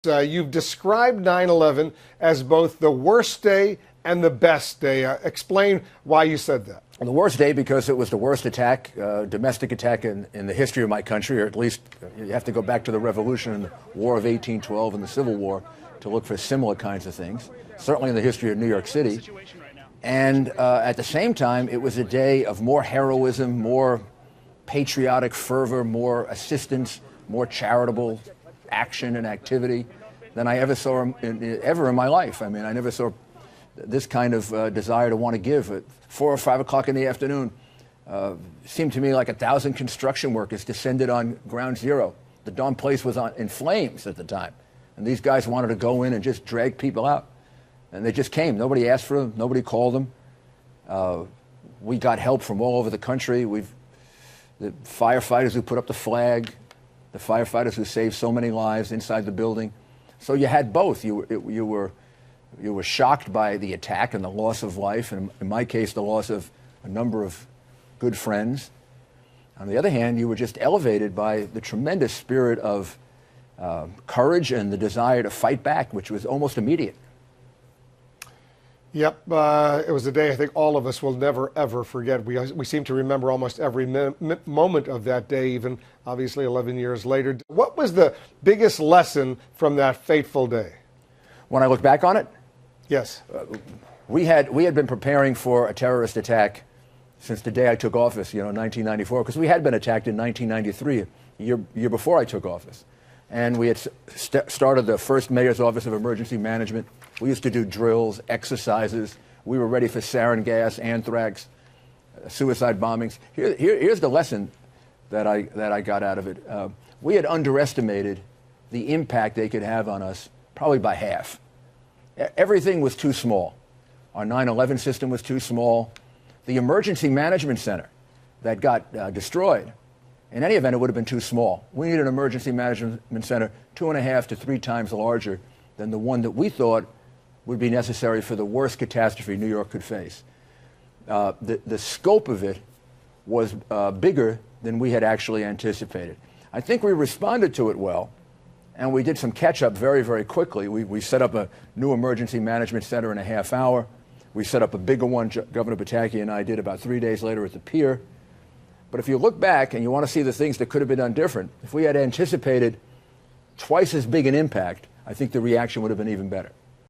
You've described 9/11 as both the worst day and the best day. Explain why you said that. Well, the worst day because it was the worst attack, domestic attack in the history of my country, or at least you have to go back to the Revolution and the War of 1812 and the Civil War to look for similar kinds of things, certainly in the history of New York City. And at the same time, it was a day of more heroism, more patriotic fervor, more assistance, more charitable action and activity than I ever saw ever in my life. I mean, I never saw this kind of desire to want to give at 4 or 5 o'clock in the afternoon. Seemed to me like 1,000 construction workers descended on ground zero. The darn place was in flames at the time. And these guys wanted to go in and just drag people out. And they just came. Nobody asked for them. Nobody called them. We got help from all over the country. The firefighters who put up the flag, the firefighters who saved so many lives inside the building. So you had both. You were shocked by the attack and the loss of life, and in my case, the loss of a number of good friends. On the other hand, you were just elevated by the tremendous spirit of courage and the desire to fight back, which was almost immediate. Yep, it was a day I think all of us will never, ever forget. We seem to remember almost every moment of that day, even obviously 11 years later. What was the biggest lesson from that fateful day? When I look back on it? Yes. We had been preparing for a terrorist attack since the day I took office, 1994, because we had been attacked in 1993, a year before I took office. And we had started the first Mayor's Office of Emergency Management. We used to do drills, exercises. We were ready for sarin gas, anthrax, suicide bombings. Here's the lesson that I got out of it. We had underestimated the impact they could have on us, probably by half. Everything was too small. Our 9/11 system was too small. The Emergency Management Center that got destroyed, in any event, it would have been too small. We needed an Emergency Management Center 2.5 to 3 times larger than the one that we thought would be necessary for the worst catastrophe New York could face. The scope of it was bigger than we had actually anticipated. I think we responded to it well, and we did some catch-up very, very quickly. We set up a new emergency management center in a half hour. We set up a bigger one, Governor Pataki and I did about 3 days later at the pier. But if you look back and you want to see the things that could have been done different, if we had anticipated twice as big an impact, I think the reaction would have been even better.